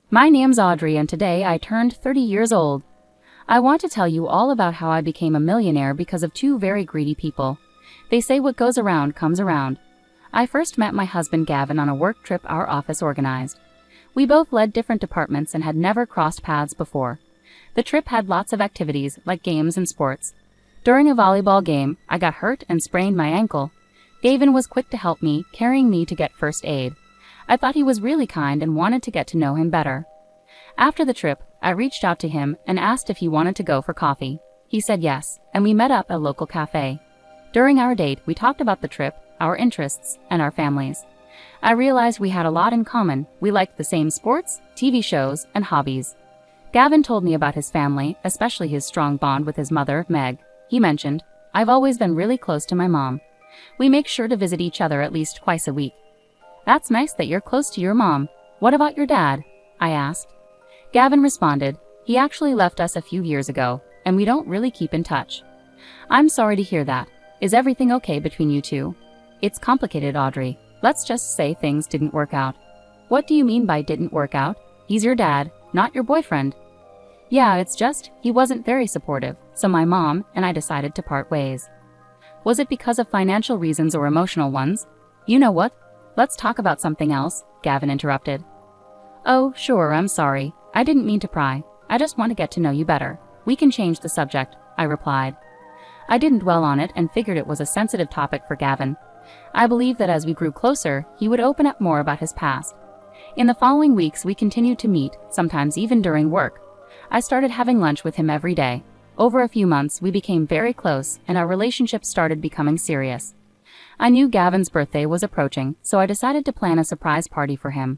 My name's Audrey and today I turned 30 years old. I want to tell you all about how I became a millionaire because of two very greedy people. They say what goes around comes around. I first met my husband Gavin on a work trip our office organized. We both led different departments and had never crossed paths before. The trip had lots of activities, like games and sports. During a volleyball game, I got hurt and sprained my ankle. Gavin was quick to help me, carrying me to get first aid. I thought he was really kind and wanted to get to know him better. After the trip, I reached out to him and asked if he wanted to go for coffee. He said yes, and we met up at a local cafe. During our date, we talked about the trip, our interests, and our families. I realized we had a lot in common. We liked the same sports, TV shows, and hobbies. Gavin told me about his family, especially his strong bond with his mother, Meg. He mentioned, "I've always been really close to my mom. We make sure to visit each other at least twice a week." "That's nice that you're close to your mom. What about your dad?" I asked. Gavin responded, "He actually left us a few years ago, and we don't really keep in touch." "I'm sorry to hear that. Is everything okay between you two?" "It's complicated, Audrey. Let's just say things didn't work out." "What do you mean by didn't work out? He's your dad, not your boyfriend." "Yeah, it's just, he wasn't very supportive, so my mom and I decided to part ways." "Was it because of financial reasons or emotional ones?" "You know what? Let's talk about something else," Gavin interrupted. "Oh, sure, I'm sorry. I didn't mean to pry. I just want to get to know you better. We can change the subject," I replied. I didn't dwell on it and figured it was a sensitive topic for Gavin. I believed that as we grew closer, he would open up more about his past. In the following weeks, we continued to meet, sometimes even during work. I started having lunch with him every day. Over a few months, we became very close, and our relationship started becoming serious. I knew Gavin's birthday was approaching, so I decided to plan a surprise party for him.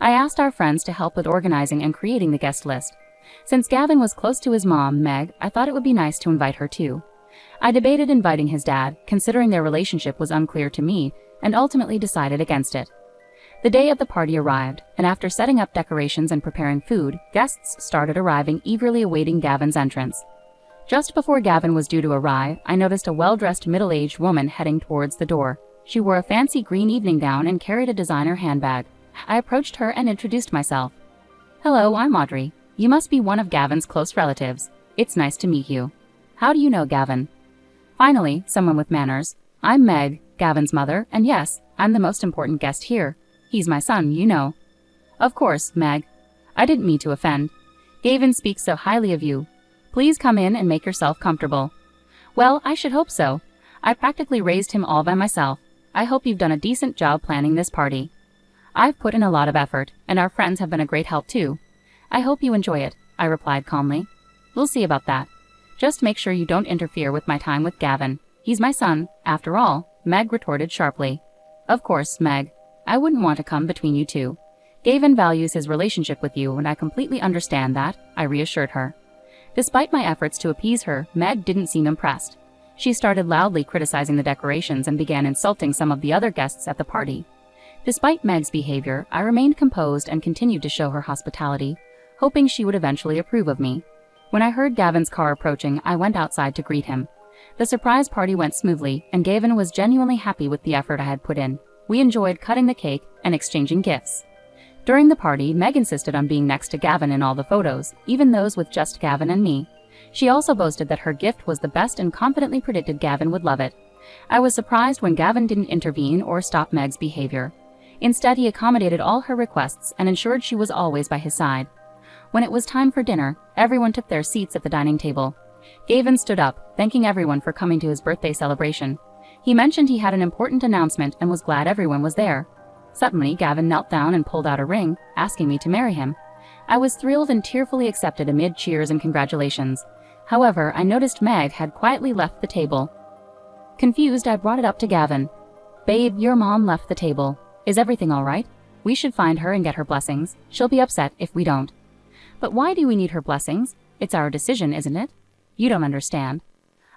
I asked our friends to help with organizing and creating the guest list. Since Gavin was close to his mom, Meg, I thought it would be nice to invite her too. I debated inviting his dad, considering their relationship was unclear to me, and ultimately decided against it. The day of the party arrived, and after setting up decorations and preparing food, guests started arriving, eagerly awaiting Gavin's entrance. Just before Gavin was due to arrive, I noticed a well-dressed middle-aged woman heading towards the door. She wore a fancy green evening gown and carried a designer handbag. I approached her and introduced myself. "Hello, I'm Audrey. You must be one of Gavin's close relatives. It's nice to meet you. How do you know Gavin?" Finally, someone with manners. "I'm Meg, Gavin's mother, and yes, I'm the most important guest here. He's my son, you know." "Of course, Meg. I didn't mean to offend. Gavin speaks so highly of you. Please come in and make yourself comfortable." "Well, I should hope so. I practically raised him all by myself. I hope you've done a decent job planning this party." "I've put in a lot of effort, and our friends have been a great help too. I hope you enjoy it," I replied calmly. "We'll see about that. Just make sure you don't interfere with my time with Gavin. He's my son, after all," Meg retorted sharply. "Of course, Meg. I wouldn't want to come between you two. Gavin values his relationship with you, and I completely understand that," I reassured her. Despite my efforts to appease her, Meg didn't seem impressed. She started loudly criticizing the decorations and began insulting some of the other guests at the party. Despite Meg's behavior, I remained composed and continued to show her hospitality, hoping she would eventually approve of me. When I heard Gavin's car approaching, I went outside to greet him. The surprise party went smoothly, and Gavin was genuinely happy with the effort I had put in. We enjoyed cutting the cake and exchanging gifts. During the party, Meg insisted on being next to Gavin in all the photos, even those with just Gavin and me. She also boasted that her gift was the best and confidently predicted Gavin would love it. I was surprised when Gavin didn't intervene or stop Meg's behavior. Instead, he accommodated all her requests and ensured she was always by his side. When it was time for dinner, everyone took their seats at the dining table. Gavin stood up, thanking everyone for coming to his birthday celebration. He mentioned he had an important announcement and was glad everyone was there. Suddenly, Gavin knelt down and pulled out a ring, asking me to marry him. I was thrilled and tearfully accepted amid cheers and congratulations. However, I noticed Meg had quietly left the table. Confused, I brought it up to Gavin. "Babe, your mom left the table. Is everything all right? We should find her and get her blessings. She'll be upset if we don't." "But why do we need her blessings? It's our decision, isn't it?" "You don't understand.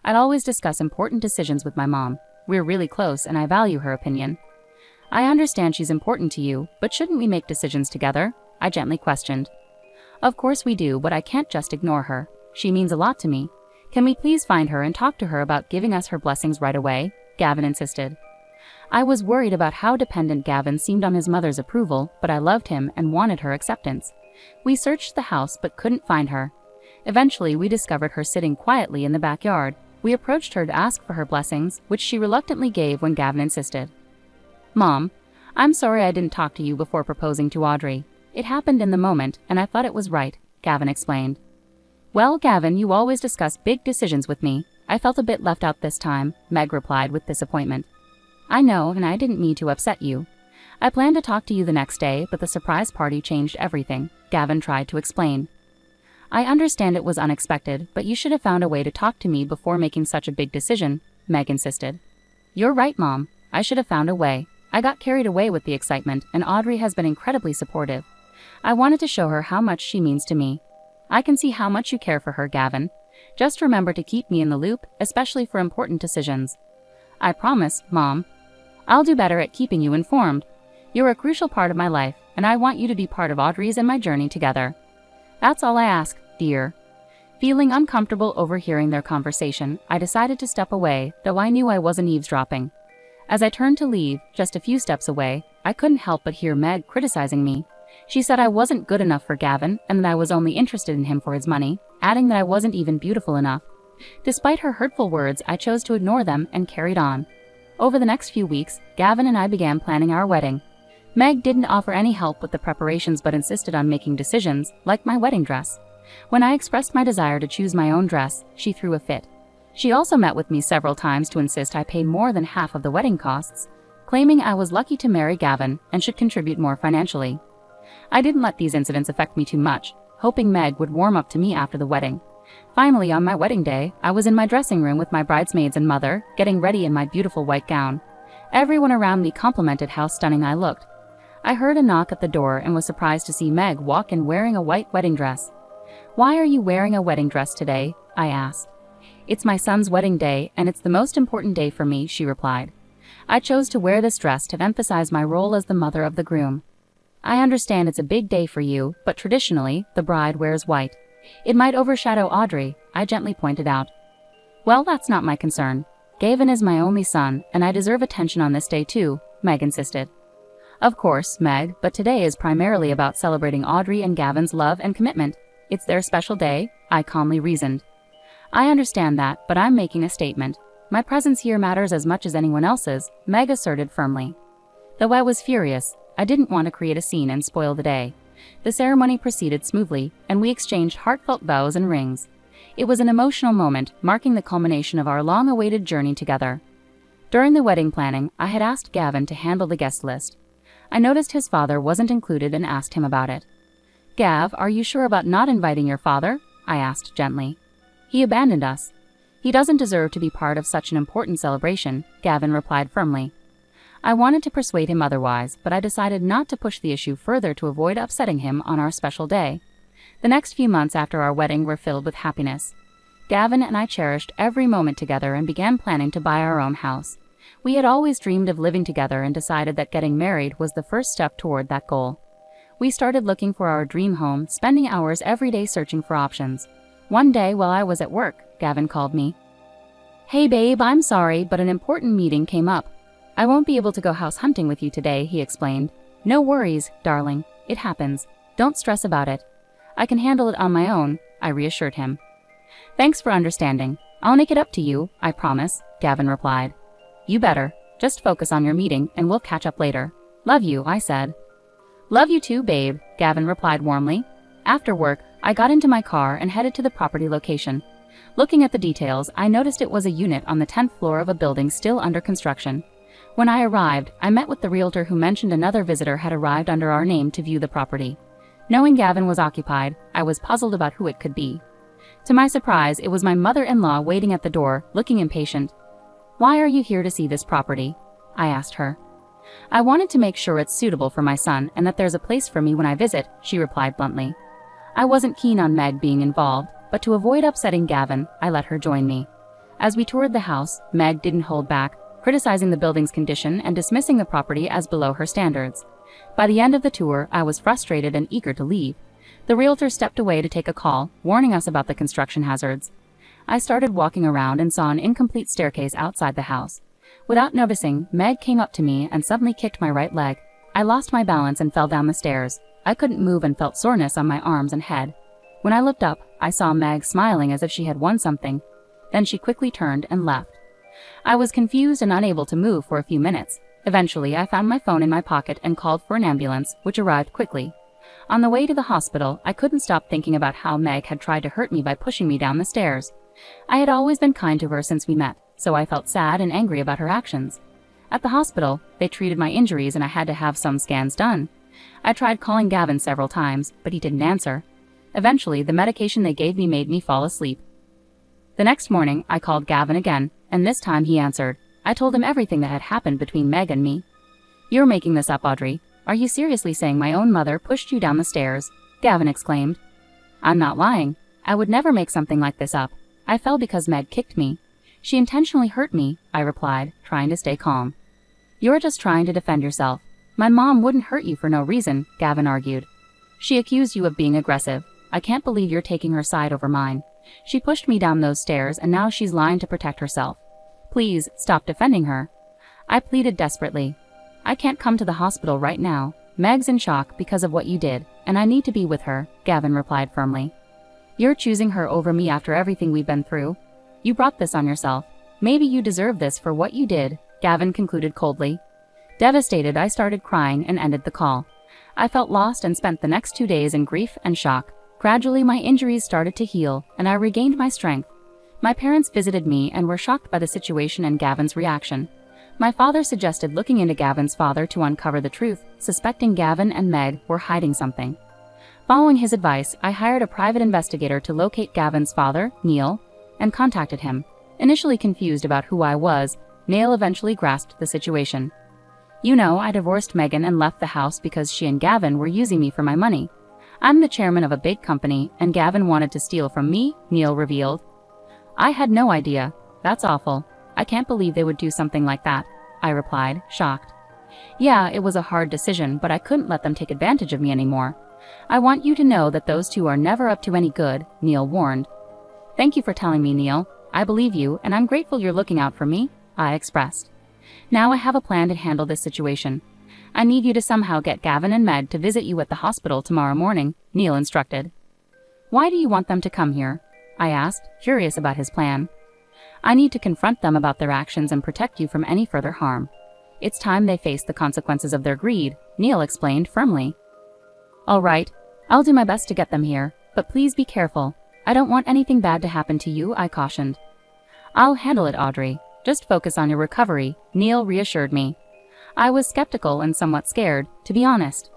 I'd always discuss important decisions with my mom. We're really close and I value her opinion." "I understand she's important to you, but shouldn't we make decisions together?" I gently questioned. "Of course we do, but I can't just ignore her. She means a lot to me. Can we please find her and talk to her about giving us her blessings right away?" Gavin insisted. I was worried about how dependent Gavin seemed on his mother's approval, but I loved him and wanted her acceptance. We searched the house but couldn't find her. Eventually, we discovered her sitting quietly in the backyard. We approached her to ask for her blessings, which she reluctantly gave when Gavin insisted. "Mom, I'm sorry I didn't talk to you before proposing to Audrey. It happened in the moment, and I thought it was right," Gavin explained. "Well, Gavin, you always discuss big decisions with me. I felt a bit left out this time," Meg replied with disappointment. "I know, and I didn't mean to upset you. I planned to talk to you the next day, but the surprise party changed everything," Gavin tried to explain. "I understand it was unexpected, but you should have found a way to talk to me before making such a big decision," Meg insisted. "You're right, Mom. I should have found a way. I got carried away with the excitement, and Audrey has been incredibly supportive. I wanted to show her how much she means to me. I can see how much you care for her, Gavin. Just remember to keep me in the loop, especially for important decisions." "I promise, Mom. I'll do better at keeping you informed. You're a crucial part of my life, and I want you to be part of Audrey's and my journey together. That's all I ask, dear." Feeling uncomfortable overhearing their conversation, I decided to step away, though I knew I wasn't eavesdropping. As I turned to leave, just a few steps away, I couldn't help but hear Meg criticizing me. She said I wasn't good enough for Gavin and that I was only interested in him for his money, adding that I wasn't even beautiful enough. Despite her hurtful words, I chose to ignore them and carried on. Over the next few weeks, Gavin and I began planning our wedding. Meg didn't offer any help with the preparations but insisted on making decisions, like my wedding dress. When I expressed my desire to choose my own dress, she threw a fit. She also met with me several times to insist I pay more than half of the wedding costs, claiming I was lucky to marry Gavin and should contribute more financially. I didn't let these incidents affect me too much, hoping Meg would warm up to me after the wedding. Finally, on my wedding day, I was in my dressing room with my bridesmaids and mother, getting ready in my beautiful white gown. Everyone around me complimented how stunning I looked. I heard a knock at the door and was surprised to see Meg walk in wearing a white wedding dress. "Why are you wearing a wedding dress today?" I asked. "It's my son's wedding day, and it's the most important day for me," she replied. "I chose to wear this dress to emphasize my role as the mother of the groom. I understand it's a big day for you, but traditionally, the bride wears white. It might overshadow Audrey," I gently pointed out. "Well, that's not my concern. Gavin is my only son, and I deserve attention on this day too," Meg insisted. "Of course, Meg, but today is primarily about celebrating Audrey and Gavin's love and commitment. It's their special day," I calmly reasoned. "I understand that, but I'm making a statement. My presence here matters as much as anyone else's," Meg asserted firmly. Though I was furious, I didn't want to create a scene and spoil the day. The ceremony proceeded smoothly, and we exchanged heartfelt vows and rings. It was an emotional moment, marking the culmination of our long-awaited journey together. During the wedding planning, I had asked Gavin to handle the guest list. I noticed his father wasn't included and asked him about it. "Gav, are you sure about not inviting your father?" I asked gently. "He abandoned us. He doesn't deserve to be part of such an important celebration," Gavin replied firmly. I wanted to persuade him otherwise, but I decided not to push the issue further to avoid upsetting him on our special day. The next few months after our wedding were filled with happiness. Gavin and I cherished every moment together and began planning to buy our own house. We had always dreamed of living together and decided that getting married was the first step toward that goal. We started looking for our dream home, spending hours every day searching for options. One day, while I was at work, Gavin called me. "Hey babe, I'm sorry, but an important meeting came up. I won't be able to go house hunting with you today," he explained. "No worries, darling. It happens. Don't stress about it. I can handle it on my own," I reassured him. "Thanks for understanding. I'll make it up to you, I promise," Gavin replied. "You better. Just focus on your meeting and we'll catch up later. Love you," I said. "Love you too, babe," Gavin replied warmly. After work, I got into my car and headed to the property location. Looking at the details, I noticed it was a unit on the 10th floor of a building still under construction. When I arrived, I met with the realtor who mentioned another visitor had arrived under our name to view the property. Knowing Gavin was occupied, I was puzzled about who it could be. To my surprise, it was my mother-in-law waiting at the door, looking impatient. "Why are you here to see this property?" I asked her. "I wanted to make sure it's suitable for my son and that there's a place for me when I visit," she replied bluntly. I wasn't keen on Meg being involved, but to avoid upsetting Gavin, I let her join me. As we toured the house, Meg didn't hold back, criticizing the building's condition and dismissing the property as below her standards. By the end of the tour, I was frustrated and eager to leave. The realtor stepped away to take a call, warning us about the construction hazards. I started walking around and saw an incomplete staircase outside the house. Without noticing, Meg came up to me and suddenly kicked my right leg. I lost my balance and fell down the stairs. I couldn't move and felt soreness on my arms and head. When I looked up, I saw Meg smiling as if she had won something. Then she quickly turned and left. I was confused and unable to move for a few minutes. Eventually, I found my phone in my pocket and called for an ambulance, which arrived quickly. On the way to the hospital, I couldn't stop thinking about how Meg had tried to hurt me by pushing me down the stairs. I had always been kind to her since we met, so I felt sad and angry about her actions. At the hospital, they treated my injuries and I had to have some scans done. I tried calling Gavin several times, but he didn't answer. Eventually, the medication they gave me made me fall asleep. The next morning, I called Gavin again, and this time he answered. I told him everything that had happened between Meg and me. "You're making this up, Audrey. Are you seriously saying my own mother pushed you down the stairs?" Gavin exclaimed. "I'm not lying. I would never make something like this up. I fell because Meg kicked me. She intentionally hurt me," I replied, trying to stay calm. "You're just trying to defend yourself. My mom wouldn't hurt you for no reason," Gavin argued. "She accused you of being aggressive. I can't believe you're taking her side over mine. She pushed me down those stairs and now she's lying to protect herself. Please, stop defending her." I pleaded desperately. "I can't come to the hospital right now. Meg's in shock because of what you did, and I need to be with her," Gavin replied firmly. "You're choosing her over me after everything we've been through. You brought this on yourself. Maybe you deserve this for what you did," Gavin concluded coldly. Devastated, I started crying and ended the call. I felt lost and spent the next 2 days in grief and shock. Gradually, my injuries started to heal, and I regained my strength. My parents visited me and were shocked by the situation and Gavin's reaction. My father suggested looking into Gavin's father to uncover the truth, suspecting Gavin and Meg were hiding something. Following his advice, I hired a private investigator to locate Gavin's father, Neil, and contacted him. Initially confused about who I was, Neil eventually grasped the situation. "You know, I divorced Megan and left the house because she and Gavin were using me for my money. I'm the chairman of a big company, and Gavin wanted to steal from me," Neil revealed. "I had no idea. That's awful. I can't believe they would do something like that," I replied, shocked. "Yeah, it was a hard decision, but I couldn't let them take advantage of me anymore. I want you to know that those two are never up to any good," Neil warned. "Thank you for telling me, Neil. I believe you, and I'm grateful you're looking out for me," I expressed. "Now I have a plan to handle this situation. I need you to somehow get Gavin and Meg to visit you at the hospital tomorrow morning," Neil instructed. "Why do you want them to come here?" I asked, curious about his plan. "I need to confront them about their actions and protect you from any further harm. It's time they face the consequences of their greed," Neil explained firmly. "All right, I'll do my best to get them here, but please be careful. I don't want anything bad to happen to you," I cautioned. "I'll handle it, Audrey. Just focus on your recovery," Neil reassured me. I was skeptical and somewhat scared, to be honest.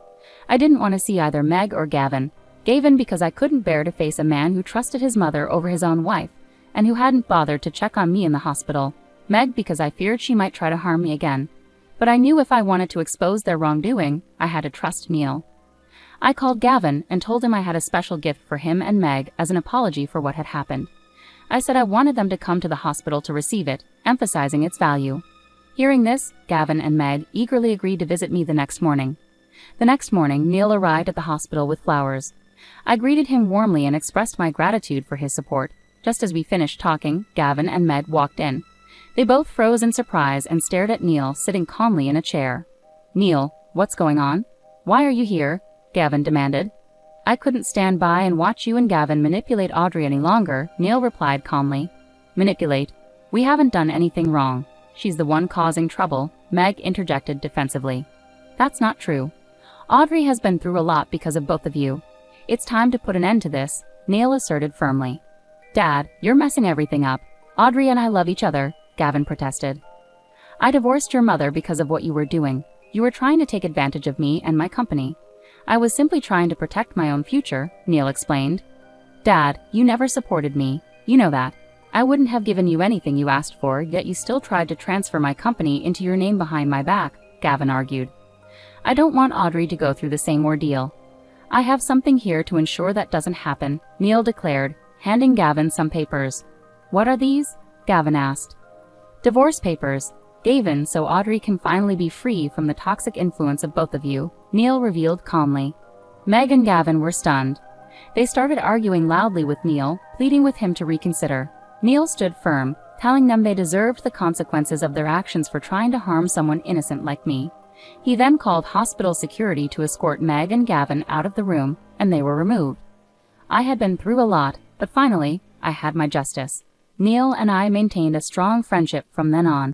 I didn't want to see either Meg or Gavin because I couldn't bear to face a man who trusted his mother over his own wife, and who hadn't bothered to check on me in the hospital. Meg because I feared she might try to harm me again. But I knew if I wanted to expose their wrongdoing, I had to trust Neil. I called Gavin and told him I had a special gift for him and Meg as an apology for what had happened. I said I wanted them to come to the hospital to receive it, emphasizing its value. Hearing this, Gavin and Meg eagerly agreed to visit me the next morning. The next morning, Neil arrived at the hospital with flowers. I greeted him warmly and expressed my gratitude for his support. Just as we finished talking, Gavin and Meg walked in. They both froze in surprise and stared at Neil sitting calmly in a chair. "Neil, what's going on? Why are you here?" Gavin demanded. "I couldn't stand by and watch you and Gavin manipulate Audrey any longer," Neil replied calmly. "Manipulate? We haven't done anything wrong. She's the one causing trouble," Meg interjected defensively. "That's not true. Audrey has been through a lot because of both of you. It's time to put an end to this," Neil asserted firmly. "Dad, you're messing everything up. Audrey and I love each other," Gavin protested. "I divorced your mother because of what you were doing. You were trying to take advantage of me and my company. I was simply trying to protect my own future," Neil explained. "Dad, you never supported me. You know that. I wouldn't have given you anything you asked for, yet you still tried to transfer my company into your name behind my back," Gavin argued. "I don't want Audrey to go through the same ordeal. I have something here to ensure that doesn't happen," Neil declared, handing Gavin some papers. "What are these?" Gavin asked. "Divorce papers. Gavin, so Audrey can finally be free from the toxic influence of both of you," Neil revealed calmly. Meg and Gavin were stunned. They started arguing loudly with Neil, pleading with him to reconsider. Neil stood firm, telling them they deserved the consequences of their actions for trying to harm someone innocent like me. He then called hospital security to escort Meg and Gavin out of the room, and they were removed. I had been through a lot, but finally, I had my justice. Neil and I maintained a strong friendship from then on.